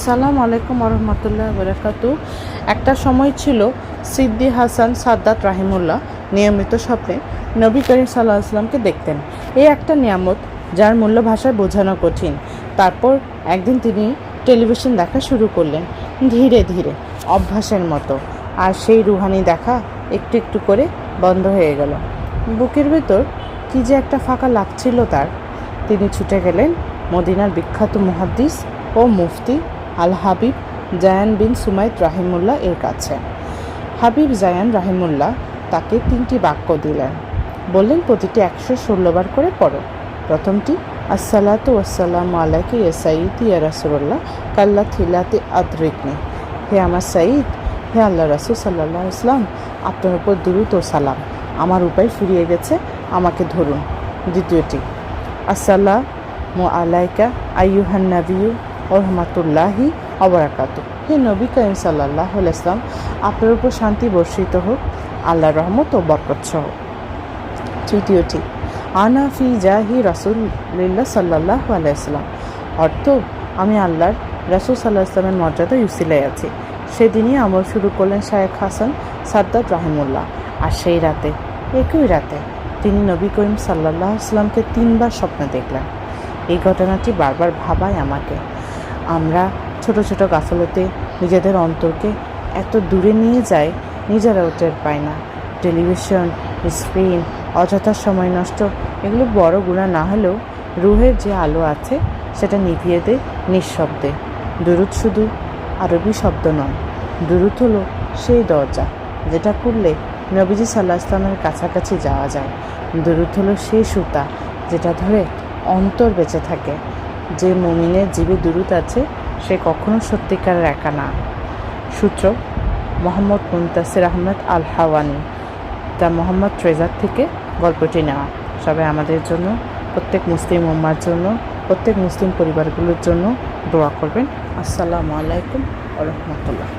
আসসালামু আলাইকুম রহমতুল্লাহ বরকাতু। একটা সময় ছিল সিদ্দি হাসান সাদ্দাত রাহিমুল্লাহ নিয়মিত স্বপ্নে নবী করিম সাল্লাল্লাহু আলাইহি ওয়াসাল্লামকে দেখতেন। এই একটা নিয়ামত যার মূল্য ভাষায় বোঝানো কঠিন। তারপর একদিন তিনি টেলিভিশন দেখা শুরু করলেন, ধীরে ধীরে অভ্যাসের মতো। আর সেই রুহানি দেখা একটু একটু করে বন্ধ হয়ে গেল। বুকের ভেতর কী যে একটা ফাঁকা লাগছিল তার। তিনি ছুটে গেলেন মদিনার বিখ্যাত মুহাদ্দিস ও মুফতি আল হাবিব জায়ান বিন সুমাইত রাহিমুল্লাহ এর কাছে। হাবিব জায়ান রাহিমুল্লাহ তাকে 3টি বাক্য দিলেন। বললেন, প্রতিটি 116 বার করে পড়ো। প্রথমটি, আসসালাতু ওয়াসসালামু আলাইকা ইয়া সাইয়্যিদি ইয়া রাসূলুল্লাহ কাল্লা থিলাতি আদরিকনি। হে আমার সাইয়্যিদ, হে আল্লাহ রাসূল সাল্লাল্লাহু আলাইহি ওয়াসাল্লাম, আপনার উপর দুরূদ ও সালাম। আমার উপায় ফুরিয়ে গেছে, আমাকে ধরুন। দ্বিতীয়টি, আসসালামু আলাইকা আইয়ুহান নাবিয়্যু ওয়া রাহমাতুল্লাহি ওয়া বারাকাতুহু। হে নবী করিম সাল্লাল্লাহু আলাইহি ওয়াসাল্লাম, আপনার উপর শান্তি বর্ষিত হোক, আল্লাহর রহমত ও বরকত সহ। তৃতীয়টি, আনা ফি জাহি রাসূলিল্লাহ সাল্লাল্লাহু আলাইহি ওয়াসাল্লাম। অর্থ, আমি আল্লাহর রাসূল সাল্লাল্লাহু আলাইহি ওয়াসাল্লামের মর্যাদা ইউসিলায় আছি। সেদিনই আমল শুরু করলেন শায়েখ হাসান সাদ্দাত রাহিমুল্লাহ। আর সেই রাতে, একই রাতে তিনি নবী করিম সাল্লাল্লাহু আলাইহি ওয়াসাল্লামকে 3বার স্বপ্নে দেখলেন। এই ঘটনাটি বারবার ভাবায় আমাকে। আমরা ছোট ছোট গাফলতে নিজেদের অন্তরকে এত দূরে নিয়ে যাই, নিজেরাও টের পাই না। টেলিভিশন, স্ক্রিন, অযথা সময় নষ্ট, এগুলো বড় গুনাহ না হলেও রুহের যে আলো আছে সেটা নিভিয়ে দেয় নিঃশব্দে। দুরূদ শুধু আরবি শব্দ নয়, দুরূদ হলো সেই দরজা যেটা করলে নবীজি সাল্লাল্লাহু আলাইহি ওয়াসাল্লামের কাছাকাছি যাওয়া যায়। দুরূদ হলো সেই সুতা যেটা ধরে অন্তর বেঁচে থাকে। যে মুমিনের জীবে দুরূদ আছে সে কখনো সত্যিকারের একা না। সূত্র, মোহাম্মদ মুনতাসির আহমেদ আল হাওয়ানি, তা মোহাম্মদ ট্রেজার থেকে গল্পটি নেওয়া। সবাই আমাদের জন্য, প্রত্যেক মুসলিম উম্মার জন্য, প্রত্যেক মুসলিম পরিবারগুলোর জন্য দোয়া করবেন। আসসালামু আলাইকুম ওয়া রাহমাতুল্লাহ।